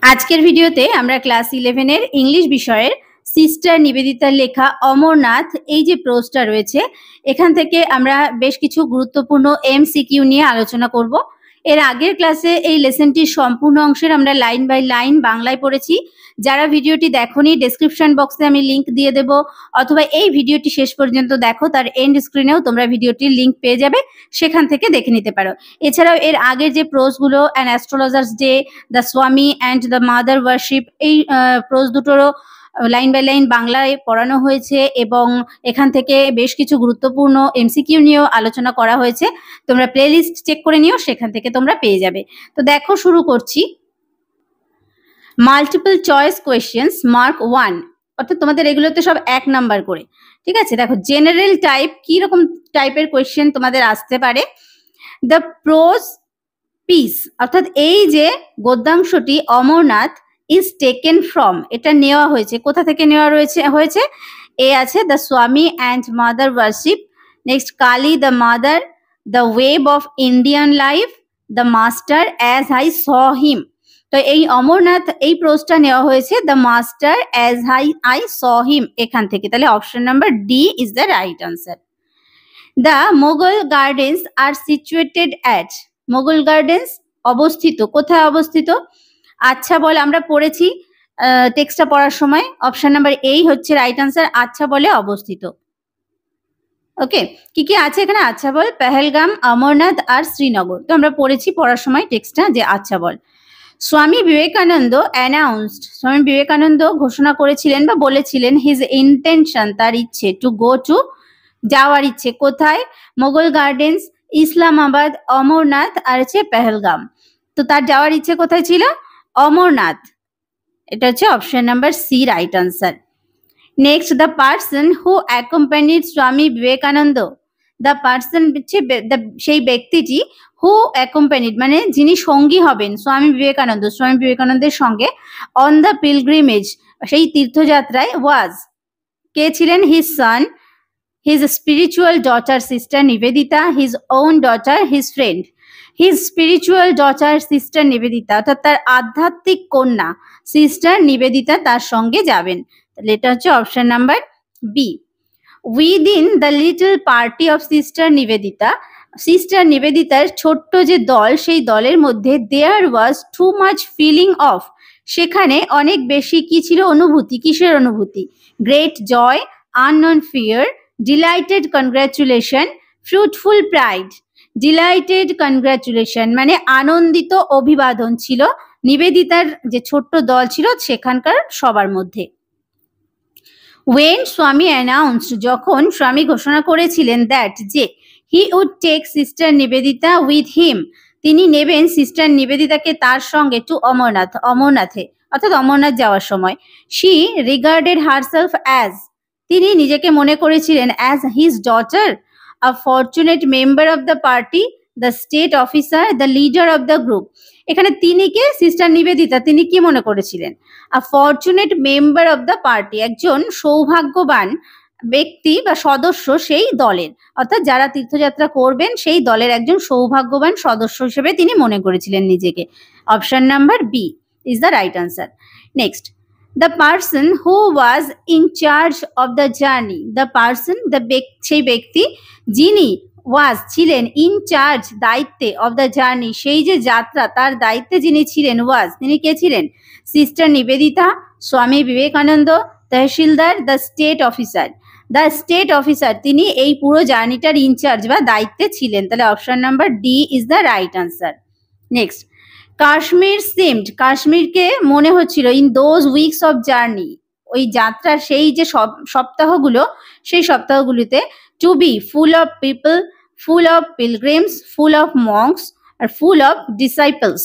আজকের ভিডিওতে আমরা ক্লাস 11 এর ইংলিশ বিষয়ের সিস্টার নিবেদিতার লেখা অমরনাথ এই যে প্রোজটা রয়েছে এখান থেকে আমরা বেশ কিছু গুরুত্বপূর্ণ এমসিকিউ নিয়ে আলোচনা করব। এর আগের ক্লাসে এই লেসনটির সম্পূর্ণ অংশের আমরা লাইন বাই লাইন বাংলায় পড়েছি। যারা ভিডিওটি দেখোনি ডেসক্রিপশন বক্সে আমি লিংক দিয়ে দেব, অথবা এই ভিডিওটি শেষ পর্যন্ত দেখো, তার এন্ড স্ক্রিনেও তোমরা ভিডিওটির লিংক পেয়ে যাবে, সেখান থেকে দেখে নিতে পারো। এছাড়াও এর আগের যে প্রোজগুলো an astrologers day, the Swami and the mother worship, এই প্রোজ দুটোরও লাইন বাই লাইন বাংলায় পড়ানো হয়েছে এবং এখান থেকে বেশ কিছু গুরুত্বপূর্ণ এমসিকিউ নিয়েও আলোচনা করা হয়েছে। তোমরা প্লেলিস্ট চেক করে নিও, সেখান থেকে তোমরা পেয়ে যাবে। তো দেখো, শুরু করছি। মাল্টিপল চয়েস কোয়েশ্চেন্স মার্ক 1, অর্থাৎ তোমাদের এগুলোতে সব 1 নাম্বার করে। ঠিক আছে, দেখো জেনারেল টাইপ কি রকম টাইপের কোয়েশ্চেন তোমাদের আসতে পারে। দ্য প্রোজ পিস, অর্থাৎ এই যে গদ্যাংশটি অমরনাথ ইজ টেকেন ফ্রম, এটা নেওয়া হয়েছে, কোথা থেকে নেওয়া হয়েছে? এ আছে the Swami and mother worship, next Kali the mother, the web of Indian life, the master as I saw him. তো এই অমরনাথ এই প্রোজটা নেওয়া হয়েছে the master as I saw him এখান থেকে। তাহলে option number D is the right answer. The Mughal gardens are situated at, Mughal gardens অবস্থিত, কোথায় অবস্থিত? আচ্ছা বল, আমরা পড়েছি টেক্সটটা পড়ার সময়, অপশন নাম্বার এই হচ্ছে রাইট আনসার, আচ্ছা বলে অবস্থিত। ওকে, কি কি আছে এখানে? আচ্ছা বল, পেহেলগাম, অমরনাথ আর শ্রীনগর। তো আমরা পড়েছি পড়ার সময় টেক্সটটা যে আচ্ছা বল। স্বামী বিবেকানন্দ অ্যানাউন্সড, স্বামী বিবেকানন্দ ঘোষণা করেছিলেন বা বলেছিলেন হিজ ইন্টেনশন, তার ইচ্ছে, টু গো টু, যাওয়ার ইচ্ছে, কোথায়? মোগল গার্ডেন্স, ইসলামাবাদ, অমরনাথ আর হচ্ছে পেহেলগাম। তো তার যাওয়ার ইচ্ছে কোথায় ছিল? অমরনাথ। এটা হচ্ছে option number C right answer. Next, the person who accompanied Swami Vivekananda, the person হচ্ছে সেই ব্যক্তিটি, হু অ্যাকম্পানিড মানে যিনি সঙ্গী হবেন স্বামী বিবেকানন্দের সঙ্গে, অন দ্য পিলগ্রিমেজ সেই তীর্থযাত্রায়, ওয়াজ কে ছিলেন? His son, his spiritual daughter sister Nivedita, his own daughter, his friend. His spiritual daughter sister Nivedita, অর্থাৎ তার আধ্যাত্মিক কন্যা সিস্টার নিবেদিতা তার সঙ্গে যাবেন। তাহলে এটা হচ্ছে option number B. Within the little party of sister Nivedita, sister নিবেদিতার ছোট্ট যে দল, সেই দলের মধ্যে there was too much feeling of, সেখানে অনেক বেশি কি ছিল? অনুভূতি। কিসের অনুভূতি? Great joy, unknown fear, delighted congratulation, fruitful pride. Delighted congratulation মানে আনন্দিত অভিবাদন ছিল নিবেদিতার যে ছোট্ট দল ছিল সেখানকার সবার মধ্যে। ওয়েন স্বামী অ্যানাউন্সড, যখন স্বামী ঘোষণা করেছিলেন দ্যাট যে he would take sister Nivedita with him, তিনি নেবেন সিস্টার নিবেদিতাকে তার সঙ্গে টু অমরনাথ, অমরনাথে, অর্থাৎ অমরনাথ যাওয়ার সময়। শি রিগার্ডেড হারসেলফ অ্যাজ, তিনি নিজেকে মনে করেছিলেন as his daughter, a fortunate member of the party, the state officer, the leader of the group. এখানে তিনি কে? সিস্টার নিবেদিতা, তিনি কি মনে করেছিলেন? A fortunate member of the party, একজন সৌভাগ্যবান ব্যক্তি বা সদস্য সেই দলের, অর্থাৎ যারা তীর্থযাত্রা করবেন সেই দলের একজন সৌভাগ্যবান সদস্য হিসেবে তিনি মনে করেছিলেন নিজেকে। Option number B is the right answer. Next, the person who was in charge of the journey, the person সেই ব্যক্তি যিনি ওয়াজ ছিলেন, ইন চার্জ দায়িত্বে, অফ দ্য জার্নি সেই যে যাত্রা তার দায়িত্বে যিনি ছিলেন, ওয়াজ তিনি কে ছিলেন? Sister Nivedita, Swami Vivekananda, tehsildar, the state officer. The state officer তিনি এই পুরো জার্নিটার ইনচার্জ বা দায়িত্বে ছিলেন। তাহলে option number D is the right answer. Next, Kashmir seemed, কাশ্মীরকে মনে হচ্ছিল in those weeks of journey, ওই যাত্রার সেই যে সপ্তাহগুলো, সেই সপ্তাহগুলিতে, to be full of people, full of pilgrims, full of monks আর full of disciples.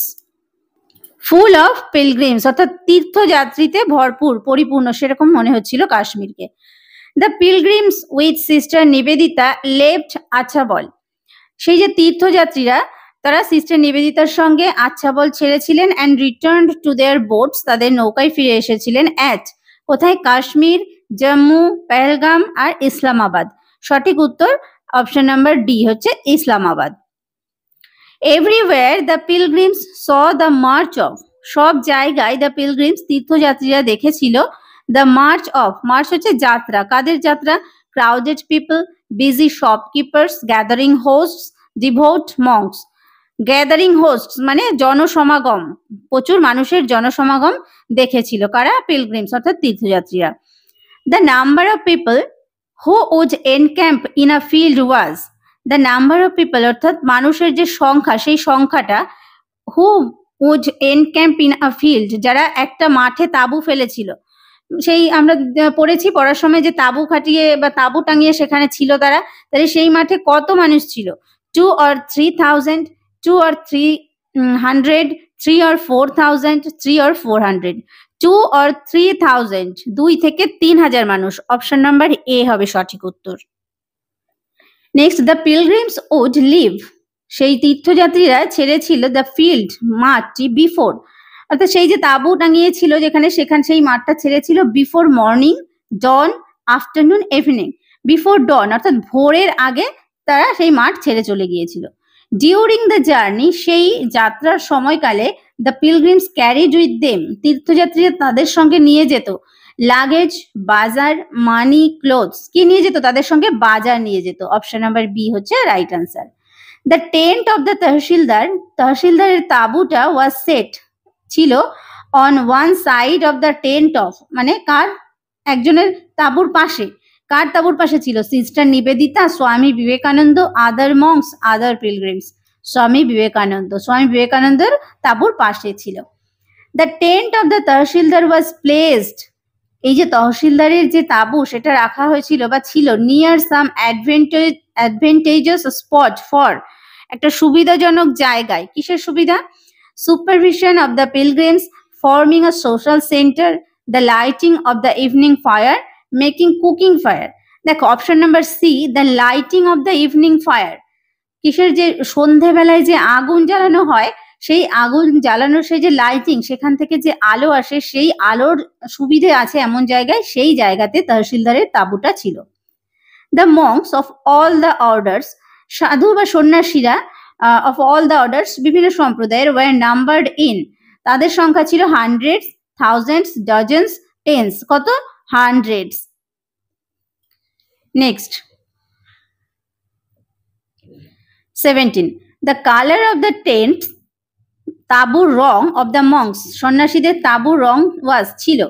Full of pilgrims অর্থাৎ তীর্থযাত্রীতে ভরপুর, পরিপূর্ণ, সেরকম মনে হচ্ছিল কাশ্মীরকে। The pilgrims with sister Nivedita left, আচ্ছা বল, সেই যে তীর্থযাত্রীরা তারা সিস্টার নিবেদিতার সঙ্গে আচ্ছা বল ছেড়েছিলেন, and returned to their boats, তাদের নৌকায় ফিরে এসেছিলেন, অ্যাট কোথায়? কাশ্মীর, জম্মু, পেহেলগাম আর ইসলামাবাদ। সঠিক উত্তর অপশন নাম্বার ডি হচ্ছে Islamabad. Everywhere the pilgrims saw the march of, সব জায়গায় দ্য পিলগ্রিমস তীর্থযাত্রীরা দেখেছিল দ্য মার্চ অফ, মার্চ হচ্ছে যাত্রা, কাদের যাত্রা? Crowded people, busy shopkeepers, gathering hosts, devout monks. Gathering hosts মানে জনসমাগম, প্রচুর মানুষের জনসমাগম দেখেছিল কারা? পিলগ্রিমস অর্থাৎ তীর্থযাত্রীরা। The number of people who would encamp in a field was, the number of people অর্থাৎ মানুষের যে সংখ্যা, সেই সংখ্যাটা who would encamp in a field, যারা একটা মাঠে তাঁবু ফেলেছিল। সেই আমরা পড়েছি পড়ার সময় যে তাঁবু খাটিয়ে বা তাঁবু টাঙিয়ে সেখানে ছিল তারা, তাহলে সেই মাঠে কত মানুষ ছিল? 2 or 3,000, 2 or 300, 3 or 4,000, 3 or 400, 2 or 3,000, 2 থেকে 3,000 মানুষ। অপশন নাম্বার এ হবে সঠিক উত্তর। Next, the pilgrims would leave, সেই তীর্থযাত্রীরা ছেড়েছিল দ্য ফিল্ড, মাঠটি, বিফোর, অর্থাৎ সেই যে তাঁবু টাঙিয়েছিল যেখানে, সেই মাঠটা ছেড়েছিল বিফোর মর্নিং, ডন, আফটারনুন, ইভিনিং। বিফোর ডন অর্থাৎ ভোরের আগে তারা সেই মাঠ ছেড়ে চলে গিয়েছিল। ডিউরিং দ্য জার্নি, সেই যাত্রার সময়কালে the pilgrims carried with them, তীর্থযাত্রীরা তাদের সঙ্গে নিয়ে যেত লাগেজ, বাজার, মানি, ক্লোথস। কি নিয়ে যেত? তাদের সঙ্গে বাজার নিয়ে যেত। অপশন নাম্বার বি হচ্ছে right answer. The tent of the tehsildar, তহসিলদারের তাঁবুটা ওয়াজ সেট, ছিল on one side of the tent of, মানে কার? একজনের তাঁবুর পাশে। কার তাঁবুর পাশে ছিল? সিস্টার নিবেদিতা, স্বামী বিবেকানন্দ, আদার মঙ্কস, আদার পিলগ্রিমস। স্বামী বিবেকানন্দ, স্বামী বিবেকানন্দের তাঁবুর পাশে ছিল। The tent of the তহসিলদার was placed, এই যে তহসিলদারের যে তাঁবু সেটা রাখা হয়েছিল বা ছিল near some advantageous spot for, একটা সুবিধাজনক জায়গায়। কিসের সুবিধা? Supervision of the pilgrims, forming a social centre, the lighting of the evening fire, making cooking fire. দেখো option number C, the lighting of the evening fire, কিসের? যে সন্ধেবেলায় যে আগুন জ্বালানো হয়, সেই আগুন জ্বালানোর সেই যে লাইটিং, সেখান থেকে যে আলো আসে, সেই আলোর সুবিধে আছে এমন জায়গায়, সেই জায়গাতে তহসিলদারের তাঁবুটা ছিল। The monks of all the orders, সাধু বা সন্ন্যাসীরা অফ অল দ্য অর্ডার্স, বিভিন্ন সম্প্রদায়ের, ওয়ার নাম্বার্ড ইন, তাদের সংখ্যা ছিল হান্ড্রেডস, থাউজেন্ডস, ডজেন্স, টেন্স। কত? Hundreds. Next 17, the colour of the tent, তাঁবুর রং, অফ দ্য মঙ্কস, সন্ন্যাসীদের তাঁবুর রং ওয়াজ, ছিল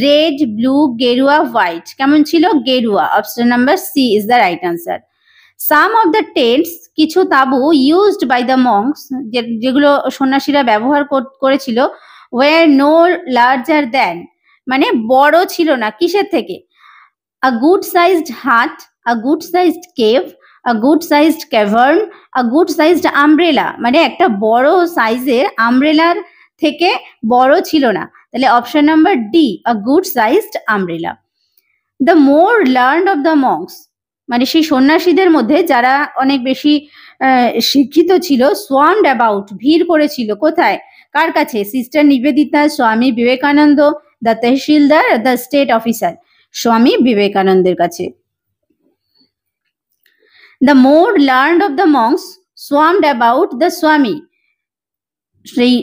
রেড, ব্লু, গেরুয়া, হোয়াইট। কেমন ছিল? গেরুয়া। Option number C is the right answer. Some of the tents, কিছু তাঁবু ইউজড বাই দ্য মঙ্কস, যেগুলো সন্ন্যাসীরা ব্যবহার করেছিল, ওয়ার নো লার্জার দ্যান, মানে বড় ছিল না। কিসের থেকে? আ good sized hut, a good sized cave, a good sized cavern, a good sized umbrella, মানে একটা বড় সাইজের আমব্রেলার থেকে বড় ছিল না। তাহলে option number D, a good sized umbrella. The more learned of the monks, মানে সেই সন্ন্যাসীদের মধ্যে যারা অনেক বেশি শিক্ষিত ছিল, সোয়ার্মড অ্যাবাউট, ভিড় করেছিল কোথায়? কার কাছে? Sister Nivedita, Swami Vivekananda, the tahsildar, the state officer. Swami বিবেকানন্দের কাছে। The more learned of the monks swarmed about the Swami, সেই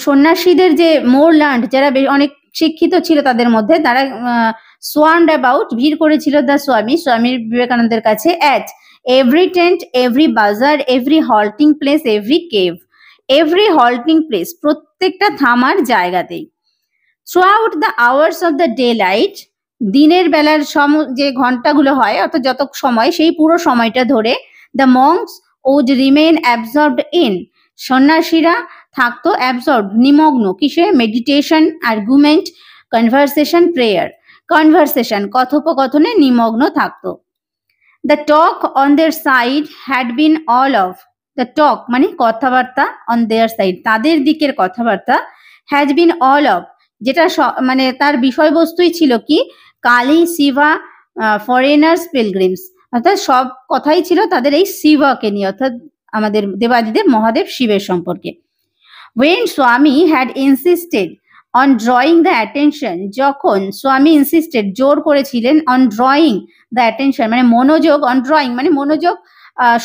সন্ন্যাসীদের যে মোর লার্নড, যারা অনেক শিক্ষিত ছিল তাদের মধ্যে, তারা সোয়ার্মড অ্যাবাউট, ভিড় করেছিল দ্য স্বামী বিবেকানন্দের কাছে। অ্যাট এভরি টেন্ট, এভরি বাজার, every halting place, every cave. Every halting place, প্রত্যেকটা থামার জায়গাতেই। Through out the hours of the day light, দিনের বেলার যে ঘন্টাগুলো হয়, অর্থাৎ যত সময়, সেই পুরো সময়টা ধরে, the monks would remain absorbed in, সন্ন্যাসীরা থাকতো অ্যাবজর্ব, নিমগ্ন। কিসে? Meditation, argument, conversation, prayer. Conversation, কথোপকথনে নিমগ্ন থাকতো। The talk on their side had been all of, the talk মানে কথাবার্তা, অন দেয়ার সাইড তাদের দিকের কথাবার্তা, হ্যাজ বিন অল অফ, যেটা মানে তার বিষয়বস্তুই ছিল কি? কালী, শিবা, ফরেনার্স, পিলগ্রিমস, অর্থাৎ সব কথাই ছিল তাদের এই শিবাকে নিয়ে, অর্থাৎ আমাদের দেবাদিদেব মহাদেব শিবের সম্পর্কে। When Swami had insisted on drawing the attention, যখন স্বামী insisted, জোর করেছিলেন, on drawing the attention মানে মনোযোগ, on drawing মানে মনোযোগ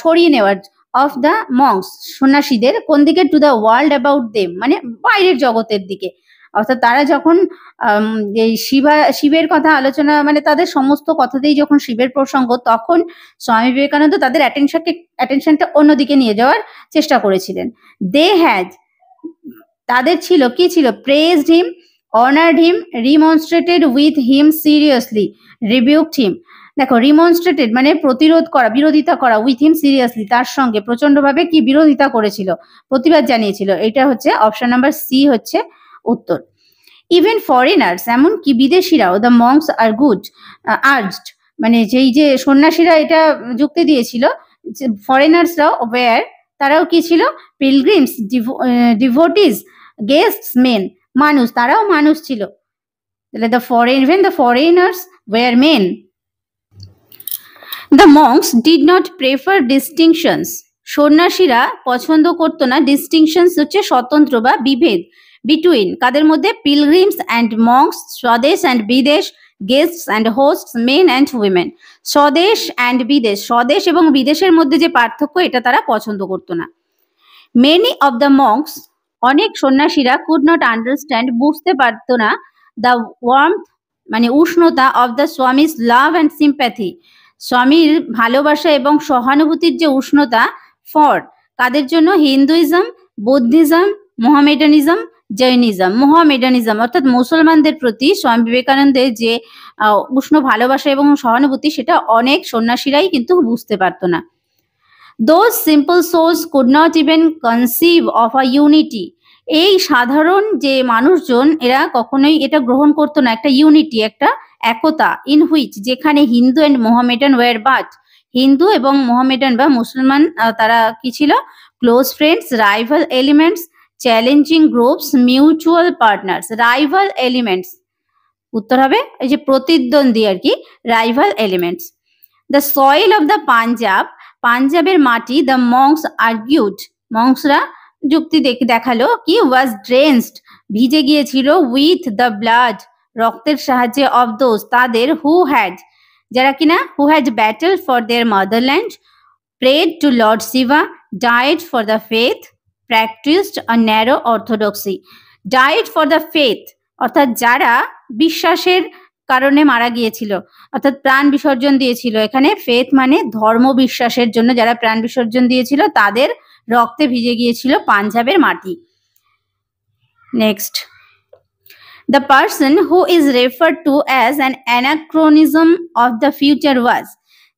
সরিয়ে নেওয়ার, অফ দ্য মংস, সন্ন্যাসীদের কোন দিকে? To the world about them, মানে বাইরের জগতের দিকে। অর্থাৎ তারা যখন এই শিবের কথা আলোচনা, মানে তাদের সমস্ত কথাতেই যখন শিবের প্রসঙ্গ, তখন স্বামী বিবেকানন্দ তাদের অ্যাটেনশনটা অন্যদিকে নিয়ে যাওয়ার চেষ্টা করেছিলেন। দে হ্যাড, তাদের ছিল কি ছিল? Praised him, honoured him, remonstrated with him seriously, rebuked him. দেখো, রিমনস্ট্রেটেড মানে প্রতিরোধ করা, বিরোধিতা করা, উইথ হিম সিরিয়াসলি, তার সঙ্গে প্রচন্ডভাবে কি বিরোধিতা করেছিল, প্রতিবাদ জানিয়েছিল। এটা হচ্ছে অপশন নাম্বার সি হচ্ছে উত্তর। ইভেন ফরেনার্স, এমনকি বিদেশিরাও, the monks are good urged, মানে যেই যে সন্ন্যাসীরা এটা যুক্তি দিয়েছিল, ফরেনার্সরাও ওয়্যার, তারাও কি ছিল? পিলগ্রিমস, ডিভোটিস, গেস্টস, মেন, মানুষ, তারাও মানুষ ছিল। তাহলে even the foreigners were men. The monks did not prefer distinctions, সন্ন্যাসীরা পছন্দ করতো না ডিস্টিংশনস হচ্ছে স্বতন্ত্র বা বিভেদ, বিটুইন কাদের মধ্যে? পিলগ্রিমস অ্যান্ড মংস, স্বদেশ অ্যান্ড বিদেশ, guests and hosts, men and women. স্বদেশ অ্যান্ড বিদেশ, স্বদেশ এবং বিদেশের মধ্যে যে পার্থক্য, এটা তারা পছন্দ করতো না। মেনি অফ দ্য মংস, অনেক সন্ন্যাসীরা কুড নট আন্ডারস্ট্যান্ড, বুঝতে পারতো না, দ্য ওয়ার্মথ মানে উষ্ণতা, of the Swami's love and sympathy, স্বামীর ভালোবাসা এবং সহানুভূতির যে উষ্ণতা, ফর কাদের জন্য? Hinduism, Buddhism, Mohammedanism, Jainism. Mohammedanism অর্থাৎ মুসলমানদের প্রতি স্বামী বিবেকানন্দের যে উষ্ণ ভালোবাসা এবং সহানুভূতি, সেটা অনেক সন্ন্যাসীরাই কিন্তু বুঝতে পারতো না। Those simple souls could not even conceive of a unity, এই সাধারণ যে মানুষজন, এরা কখনোই এটা গ্রহণ করতো না, একটা ইউনিটি, একটা একতা, ইন হুইচ, যেখানে Hindu and Mohammedan were but, Hindu এবং মোহামেডান বা মুসলমান তারা কি ছিল? Close friends, rival elements, challenging groups, mutual partners. Rival elements, উত্তর হবে এই যে প্রতিদ্বন্দ্বী আর কি, rival elements. The soil of the Punjab, পাঞ্জাবের মাটি, দ্য মংস আর্গিউড, মংসরা যুক্তি দেখালো কি? ওয়াজ ড্রেন্সড, ভিজে গিয়েছিল, উইথ দ্য ব্লাড, রক্তের সাহায্যে, অফ দোজ, তাদের, হু হ্যাড, যারা কিনা, who had battle for their motherland, prayed to lord Shiva, died for the faith, practised a narrow orthodoxy. Died for the faith অর্থাৎ যারা বিশ্বাসের কারণে মারা গিয়েছিল, অর্থাৎ প্রাণ বিসর্জন দিয়েছিল। এখানে ফেথ মানে ধর্ম বিশ্বাসের জন্য যারা প্রাণ বিসর্জন দিয়েছিল, তাদের রক্তে ভিজে গিয়েছিল পাঞ্জাবের মাটি। Next, the person who is referred to as an anachronism of the future was,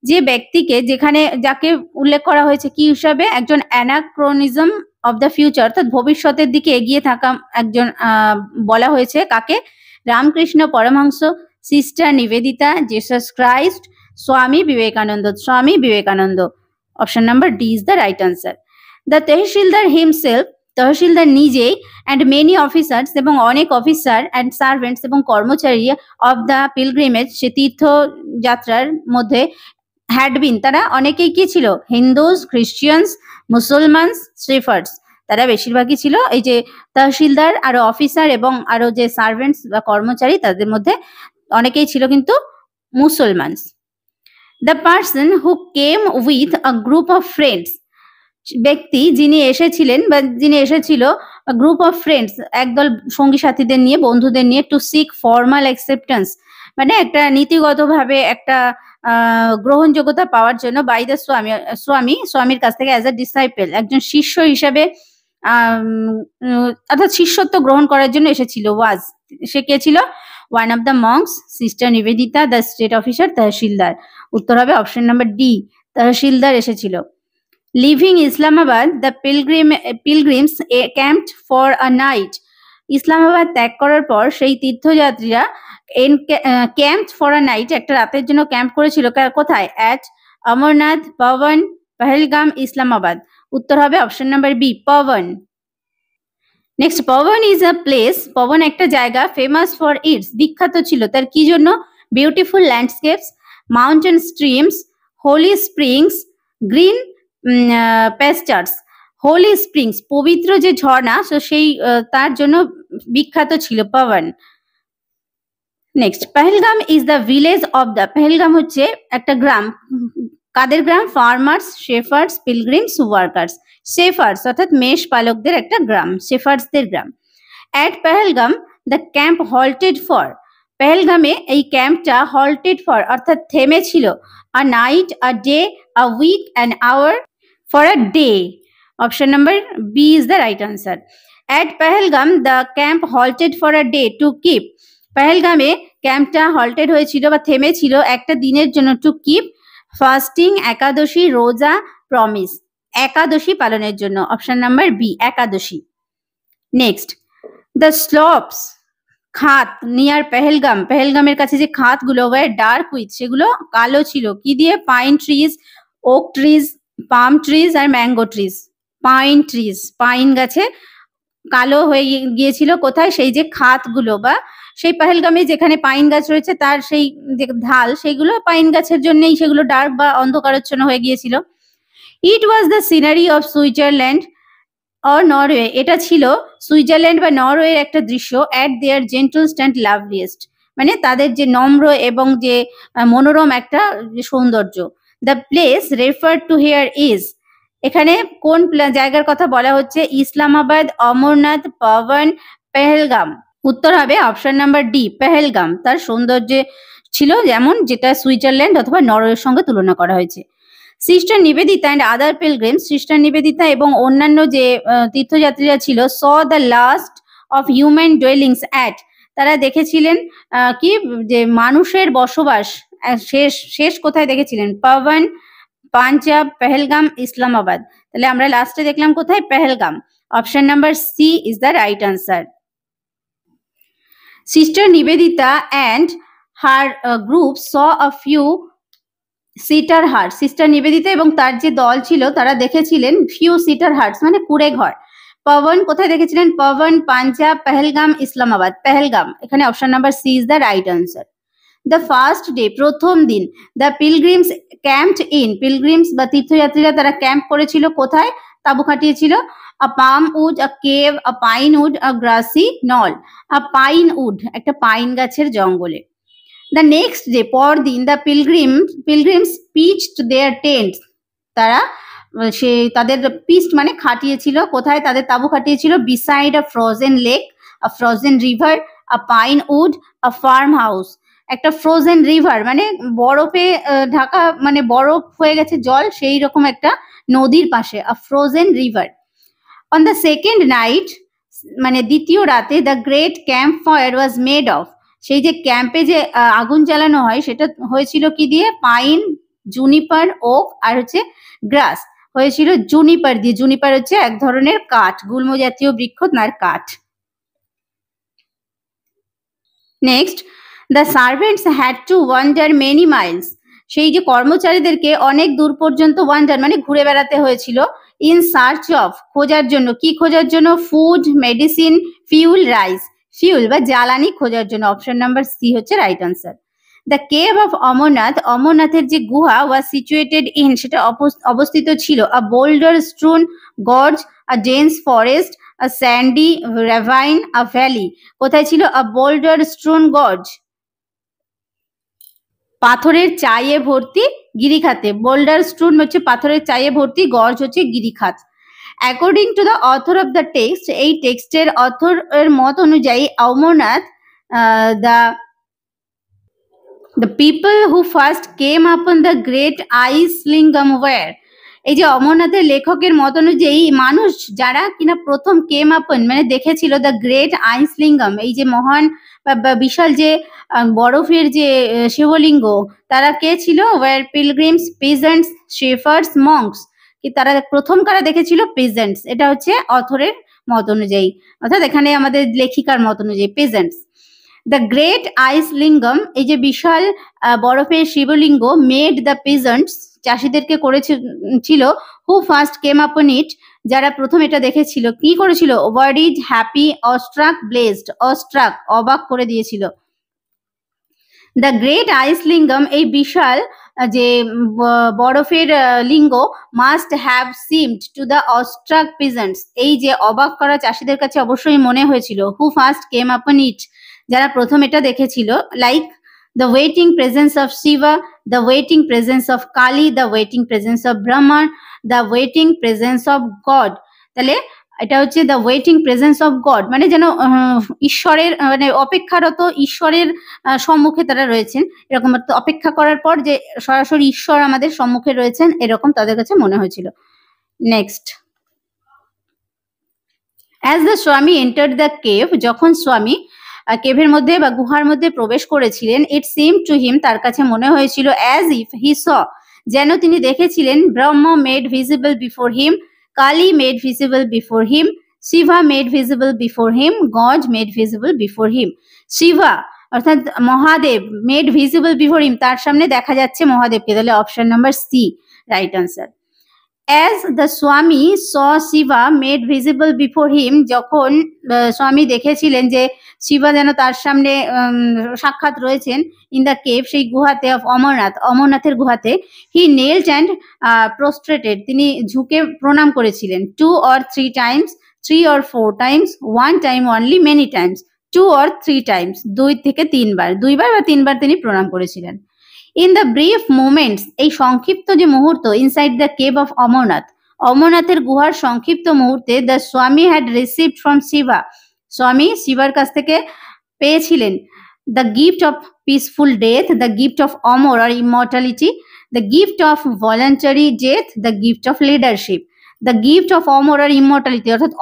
যে ব্যক্তিকে, যেখানে যাকে উল্লেখ করা হয়েছে কি হিসাবে? একজন অ্যানাক্রোনিজম অফ দ্য ফিউচার, অর্থাৎ ভবিষ্যতের দিকে এগিয়ে থাকা একজন, বলা হয়েছে কাকে? Ramakrishna Paramahamsa, sister Nivedita, Jesus Christ, Swami Vivekananda. Swami Vivekananda, option number D is the right answer. The tahsildar himself, tahsildar নিজেই, অ্যান্ড মেনি অফিসার্স, এবং অনেক অফিসার, অ্যান্ড সার্ভেন্টস, এবং কর্মচারী, অফ দ্য পিলগ্রিমেজ, সে তীর্থযাত্রার মধ্যে, হ্যাড বিন, তারা অনেকেই কি ছিল? হিন্দুস, খ্রিস্টিয়ানস, মুসলমানস, শ্রেফার্স, তারা বেশিরভাগই ছিল এই যে তহসিলদার, আরো অফিসার এবং আরো যে সার্ভেন্টস বা কর্মচারী, তাদের মধ্যে অনেকেই ছিল কিন্তু মুসলমানস। The person who came with a group of friends, ব্যক্তি যিনি এসেছিলেন বা যিনি এসেছিল, গ্রুপ অফ ফ্রেন্ডস, একদল সঙ্গী সাথীদের নিয়ে, বন্ধুদের নিয়ে, টু সিক ফর্মাল অ্যাকসেপ্টেন্স, মানে একটা নীতিগতভাবে একটা গ্রহণযোগ্যতা পাওয়ার জন্য, বাই দ্য স্বামীর কাছ থেকে, অ্যাজ আ ডিসাইপেল, একজন শিষ্য হিসাবে, অর্থাৎ শিষ্যত্ব গ্রহণ করার জন্য এসেছিল। ওয়াজ, সে কে ছিল? One of the monks, sister Nivedita, the state officer, tahsildar. উত্তর হবে অপশন নাম্বার ডি, তহসিলদার এসেছিল। Leaving Islamabad, the pilgrims camped for a night, Islamabad ত্যাগ করার পর সেই তীর্থযাত্রীরা ক্যাম্প ফর আ নাইট, একটা রাতের জন্য ক্যাম্প করেছিল। কোথায়? অ্যাট অমরনাথ, পবন, পহেলগাম, ইসলামাবাদ। উত্তর হবে option number B, Pawan. Next, Pawan is a place, Pawan একটা জায়গা, ফেমাস ফর ইটস, বিখ্যাত ছিল তার কি জন্য? Beautiful landscapes, mountain streams, holy springs, green pastures. Holy springs, পবিত্র যে ঝর্ণা, তো সেই তার জন্য বিখ্যাত ছিল Pawan. Next, Pahalgam is the village of the, Pahalgam হচ্ছে একটা গ্রাম, কাদের গ্রাম? Farmers, shepherds, pilgrims, workers. Shepherds অর্থাৎ মেষ পালকদের একটা গ্রাম, শেফার্ডসদের গ্রাম। At Pahalgam the camp halted for, পেহেলগামে এই ক্যাম্পটা হল্টেড ফর অর্থাৎ থেমেছিল, a night, a day, a week, an hour, for a day. Option number B is the right answer. At Pahalgam the camp halted for a day to keep, পেহেলগামে ক্যাম্পটা halted হয়েছিল বা থেমেছিল একটা দিনের জন্য, টু কিপ ফাস্টিং, একাদশী, রোজা, promise, Ekadashi পালনের জন্য। Option number B, Ekadashi. Next, the slopes, খাত, নিয়ার পেহেলগাম, পেহেলগামের কাছে যে খাতগুলো, ওয়ার ডার্ক উইথ, সেগুলো কালো ছিল, কি দিয়ে? Pine trees, oak trees, palm trees are mango trees. Pine trees, pine গাছে কালো হয়ে গিয়েছিল, কোথায়? সেই যে খাতগুলো বা সেই পেহেলগামে যেখানে পাইন গাছ রয়েছে তার সেই যে ঢাল, সেগুলো পাইন গাছের জন্যই সেগুলো ডার্ক বা অন্ধকারাচ্ছন্ন হয়ে গিয়েছিল। It was the scenery of Switzerland or Norway, এটা ছিল সুইজারল্যান্ড বা নরওয়ের একটা দৃশ্য। অ্যাট দেয়ার জেন্টলস্ট অ্যান্ড লাভলিয়েস্ট, মানে তাদের যে নম্র এবং যে মনোরম একটা সৌন্দর্য। The place refer to here is, এখানে কোন জায়গার কথা বলা হচ্ছে? ইসলামাবাদ, অমরনাথ, পাওয়ান, পেহেলগাম। উত্তর হবে অপশন নাম্বার ডি, পেহেলগাম। তার সৌন্দর্যে ছিল যেমন, যেটা সুইজারল্যান্ড অথবা নরওয়ের সঙ্গে তুলনা করা হয়েছে। Sister Nivedita and other pilgrims, sister Nivedita এবং অন্যান্য যে তীর্থযাত্রীরা ছিল, saw the last of human dwellings at, তারা দেখেছিলেন কি? যে মানুষের বসবাস শেষ শেষ কোথায় দেখেছিলেন? পাওয়ান, পাঞ্জাব, পেহেলগাম, ইসলামাবাদ। তাহলে আমরা লাস্টে দেখলাম কোথায়? Pahalgam. Option number C is the right answer. Sister Nivedita and her group saw a few sitter hut, sister Nivedita এবং তার যে দল ছিল তারা দেখেছিলেন ফিউ সিটার হাটস মানে কুড়ে ঘর। পবন কোথায় দেখেছিলেন? পবন, পাঞ্জাব, পেহেলগাম, ইসলামাবাদ। পেহেলগাম, এখানে option number C is the right answer. The first day, প্রথম দিন। The pilgrims camped in, pilgrims বা তীর্থযাত্রীরা তারা ক্যাম্প করেছিল কোথায়? তাঁবু খাটিয়েছিল। A palm wood, a cave, a pine wood, a grassy knoll. A pine wood, একটা পাইন গাছের জঙ্গলে। দ্য নেক্সট ডে, পরদিন। The pilgrims pitched their tents, তারা তাদের পিচড মানে খাটিয়েছিল কোথায়? তাদের তাঁবু খাটিয়েছিল beside a frozen lake, a frozen river, a pine wood, a farm house. একটা ফ্রোজেন রিভার মানে বরফে ঢাকা, মানে বরফ হয়ে গেছে জল, সেই রকম একটা নদীর পাশে, a frozen river. On the second night, মানে দ্বিতীয় রাতে, the great camp fire was made of, সেই যে ক্যাম্পে যে আগুন জ্বালানো হয় সেটা হয়েছিল কি দিয়ে? পাইন, জুনিপার, ওক আর হচ্ছে গ্রাস। হয়েছিল জুনিপার দিয়ে। জুনিপার হচ্ছে এক ধরনের কাঠ, গুল্ম জাতীয় বৃক্ষ, তার কাঠ। Next, the servants had to wonder many Miles, সেই যে কর্মচারীদেরকে অনেক দূর পর্যন্ত ওয়ান্ডার মানে ঘুরে বেড়াতে হয়েছিল, ইন সার্চ অফ, খোঁজার জন্য। কি খোঁজার জন্য? Food, medicine, fuel, rice. Fuel বা জ্বালানি খোঁজার জন্য। অপশন নাম্বার সি হচ্ছে right answer. The cave of Amarnath, অমরনাথের যে গুহা, ওয়াজ সিচুয়েটেড ইন, সেটা অবস্থিত ছিল, a boulder strewn gorge, a dense forest, a sandy ravine, a valley. কোথায় ছিল? আ বোল্ডার স্ট্রুন গর্জ, পাথরের চাইয়ে ভর্তি গিরিখাতে। বোল্ডার স্ট্রুন হচ্ছে পাথরের চাইয়ে ভর্তি, গর্জ হচ্ছে গিরিখাত। According to the author of the text, এই টেক্সটের অথর এর মত অনুযায়ী, Amarnath, the people who first came upon the great ice lingam were, এই যে অমরনাথের লেখকের মত অনুযায়ী, মানুষ যারা কিনা প্রথম কেম আপন মানে দেখেছিল দ্য গ্রেট আইস লিঙ্গম, এই যে মহান বা বিশাল যে বরফের যে শিবলিঙ্গ, তারা কে ছিল? Were pilgrims, peasants, shepherds, monks. কি তারা প্রথম কারা দেখেছিল? পিজেন্টস। এটা হচ্ছে অথরের মত অনুযায়ী, অর্থাৎ এখানে আমাদের লেখিকার মত অনুযায়ী পিজেন্টস। দ্য গ্রেট আইস লিঙ্গম, এই যে বিশাল বরফের শিবলিঙ্গ, মেড দ্য পিজেন্টস, চাষিদেরকে করেছিল, হু ফার্স্ট কেম আপন ইট, যারা প্রথম এটা দেখেছিল, কি করেছিল? Worried, happy, awestruck, blessed. Awestruck, অবাক করে দিয়েছিল। দ্য গ্রেট আইস লিঙ্গম, এই বিশাল যে বরফের লিঙ্গ, must have seemed to the awestruck peasants, এই যে অবাক করা চাষিদের কাছে অবশ্যই মনে হয়েছিল, হু ফার্স্ট কেম আপন ইট, যারা প্রথম এটা দেখেছিল, like the waiting presence of Shiva, the waiting presence of Kali, the waiting presence of Brahman, the waiting presence of God. তাহলে এটা হচ্ছে the waiting presence of god, মানে যেন ঈশ্বরের মানে অপেক্ষারত ঈশ্বরের সম্মুখে তারা রয়েছেন, এরকম অপেক্ষা করার পর যে সরাসরি ঈশ্বর আমাদের সম্মুখে রয়েছেন এরকম তাদের কাছে মনে হয়েছিল। নেক্সট, অ্যাজ দ্য স্বামী এন্টার্ড দ্য কেভ, যখন স্বামী কেভের মধ্যে বা গুহার মধ্যে প্রবেশ করেছিলেন, ইট সিম টু হিম, তার কাছে মনে হয়েছিল, অ্যাজ ইফ হি স, যেন তিনি দেখেছিলেন, ব্রহ্ম made visible before him, Kali made visible before him, Shiva made visible before him, God made visible before him. Shiva অর্থাৎ Mahadev made visible before him, তার সামনে দেখা যাচ্ছে মহাদেবকে, তাহলে option number C right answer. As the Swami saw Shiva made visible before him, যখন স্বামী দেখেছিলেন যে শিবা যেন তার সামনে সাক্ষাৎ রয়েছেন ইন দ্য কেভ, সেই গুহাতে অফ অমরনাথ, অমরনাথের গুহাতে, হি নেলড অ্যান্ড প্রোস্ট্রেটেড, তিনি ঝুঁকে প্রণাম করেছিলেন, 2 or 3 times, 3 or 4 times, 1 time only, many times, 2 or 3 times, 2 থেকে 3 বার, 2 বার বা 3 বার তিনি প্রণাম করেছিলেন। ইন দ্য ব্রিফ মোমেন্টস, এই সংক্ষিপ্ত যে মুহূর্ত, inside the cave of Amarnath, অমরনাথের গুহার সংক্ষিপ্ত মুহূর্তে, দ্য স্বামী হ্যাড রিসিভড ফ্রম শিবা, স্বামী শিবার কাছ থেকে পেয়েছিলেন, the gift of peaceful death, the gift of অমর আর immortality, the gift of voluntary death, the gift of leadership. The gift of অমর আর ইমর্টালিটি অর্থাৎ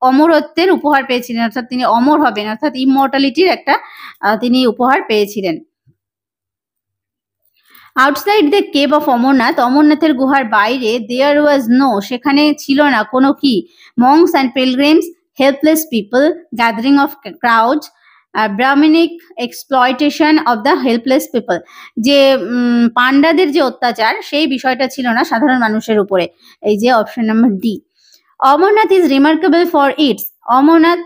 অমরত্বের উপহার পেয়েছিলেন, অর্থাৎ তিনি অমর হবেন, অর্থাৎ ইমর্টালিটির একটা তিনি উপহার পেয়েছিলেন। Outside the cave of Amarnath, অমরনাথের গুহার বাইরে, দেয়ার ওয়াজ নো, সেখানে ছিল না কোনো কি, monks and pilgrims, helpless people, gathering of crowd, Brahmanic exploitation of the helpless people, যে পান্ডাদের যে অত্যাচার সেই বিষয়টা ছিল না সাধারণ মানুষের উপরে, এই যে option number D. Amarnath is remarkable for its, Amarnath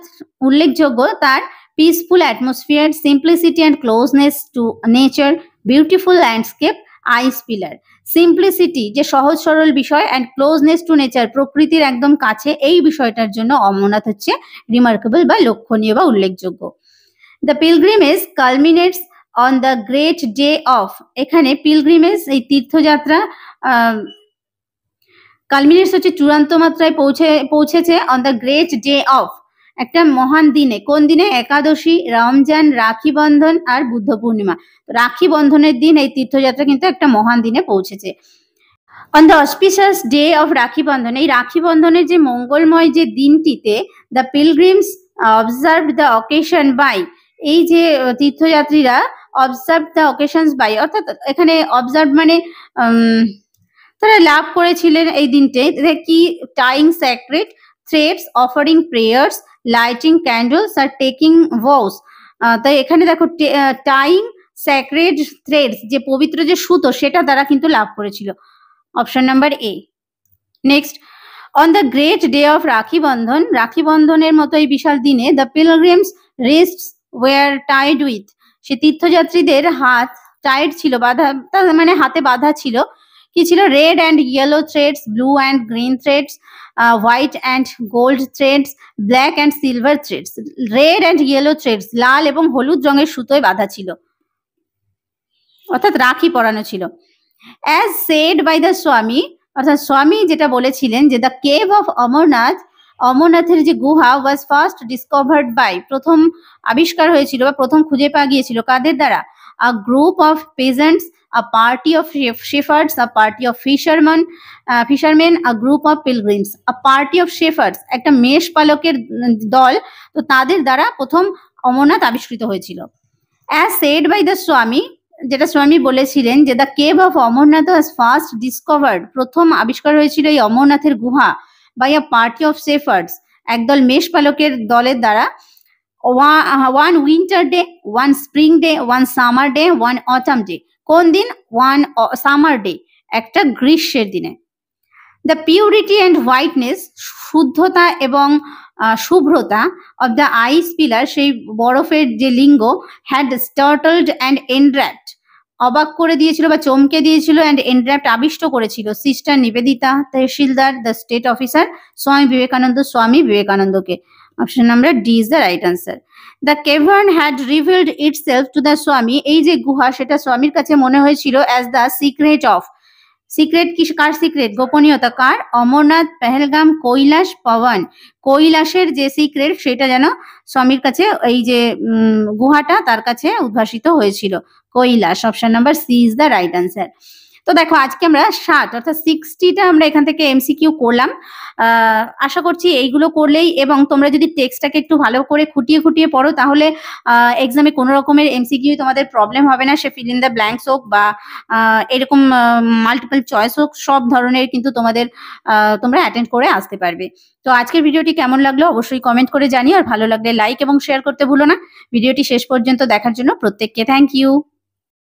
উল্লেখযোগ্য তার peaceful atmosphere, simplicity and closeness to nature, beautiful landscape, ice pillar. Simplicity যে সহজ সরল বিষয়, অ্যান্ড ক্লোজনেস টু নেচার প্রকৃতির একদম কাছে, এই বিষয়টার জন্য অমরনাথ হচ্ছে রিমার্কেবল বা লক্ষণীয় বা উল্লেখযোগ্য। The pilgrimage culminates on the great day of, এখানে পিলগ্রিমেজ এই তীর্থযাত্রা কালমিনেটস হচ্ছে চূড়ান্ত মাত্রায় পৌঁছেছে on the great day of, একটা মহান দিনে, কোন দিনে, একাদশী, রমজান, রাখি বন্ধন আর বুদ্ধ পূর্ণিমা। রাখি বন্ধনের দিন এই তীর্থযাত্রা কিন্তু একটা মহান দিনে পৌঁছেছে। On the auspicious day of Rakhi Bandhan, এই রাখি বন্ধনের যে মঙ্গলময় যে দিনটিতে, the pilgrims observe the occasion by, এই যে তীর্থযাত্রীরা অবজার্ভ দ্য অকেশনস বাই, অর্থাৎ এখানে অবজার্ভ মানে তারা লাভ করেছিলেন এই দিনটে কি, tying sacred threads, offering prayers, lighting candles আর টেকিং ভোস। তাই এখানে দেখো টাইং স্যাক্রেড থ্রেডস, যে পবিত্র যে সুতো সেটা তারা কিন্তু লাভ করেছিল, option number A. Next, on the great day of Rakhi Bandhan, Rakhi বন্ধনের মতো এই বিশাল দিনে, the pilgrims wrists were tied with, সে তীর্থযাত্রীদের হাত টাইড ছিল, বাঁধা, মানে হাতে বাঁধা ছিল, কি ছিল, red and yellow threads, blue and green threads, white and gold threads, black and silver threads. Red and yellow threads, লাল এবং হলুদ রঙের সুতোয় বাঁধা ছিল, অর্থাৎ রাখি পরানো ছিল। অ্যাজ সেড বাই দ্য স্বামী, অর্থাৎ স্বামী যেটা বলেছিলেন যে দ্য কেভ অফ অমরনাথ, অমরনাথের যে গুহা ওয়াজ ফার্স্ট ডিসকভার্ড বাই, প্রথম আবিষ্কার হয়েছিল বা প্রথম খুঁজে পাওয়া গিয়েছিল কাদের দ্বারা, a group of peasants, a party of shepherds, a party of fishermen, a group of pilgrims, a party of shepherds, একটা মেষ পালকের দল, তো তাদের দ্বারা প্রথম অমরনাথ আবিষ্কৃত হয়েছিল। As said by the স্বামী, যেটা স্বামী বলেছিলেন যে the cave of Amarnath was first discovered, প্রথম আবিষ্কার হয়েছিল এই অমরনাথের গুহা, by a party of shepherds, একদল মেষ পালকের দলের দ্বারা, one winter day, one spring day, one summer day, one autumn day, কোন দিন, ওয়ান সামার ডে, একটা গ্রীষ্মের দিনে। দ্য পিউরিটি অ্যান্ড হোয়াইটনেস, শুদ্ধতা এবং শুভ্রতা, অফ দ্য আইস পিলার, সেই বরফের যে লিঙ্গ, হ্যাড স্টার্টলড অ্যান্ড এনড্র্যাপ্ট, অবাক করে দিয়েছিল বা চমকে দিয়েছিল, অ্যান্ড এনড্র্যাপ্ট আবিষ্ট করেছিল, sister Nivedita, tahsildar, the state officer, Swami বিবেকানন্দকে। Option number D is the right answer. The cavern had revealed itself to the Swami, এই যে গুহা সেটা স্বামীর কাছে মনে হয়েছিল as the secret of, secret কি, কার সিক্রেট, গোপনীয়তা কার, অমরনাথ, পেহেলগাম, কৈলাস, পবন, কৈলাসের যে সিক্রেট সেটা যেন স্বামীর কাছে এই যে গুহাটা তার কাছে উদ্ভাসিত হয়েছিল, Kailash. Option number C is the right answer. তো দেখো আজকে আমরা 60 অর্থাৎ 60টা আমরা এখান থেকে এমসিকিউ করলাম। আশা করছি এইগুলো করলেই, এবং তোমরা যদি টেক্সটটাকে একটু ভালো করে খুঁটিয়ে খুঁটিয়ে পড়ো তাহলে এক্সামে কোনো রকমের এমসিকিউ তোমাদের প্রবলেম হবে না, সে ফিল ইন দ্য ব্ল্যাঙ্কস হোক বা এরকম মাল্টিপল চয়েস হোক, সব ধরনের কিন্তু তোমাদের তোমরা অ্যাটেন্ড করে আসতে পারবে। তো আজকের ভিডিওটি কেমন লাগলো অবশ্যই কমেন্ট করে জানিও, আর ভালো লাগলে লাইক এবং শেয়ার করতে ভুলো না। ভিডিওটি শেষ পর্যন্ত দেখার জন্য প্রত্যেককে থ্যাংক ইউ।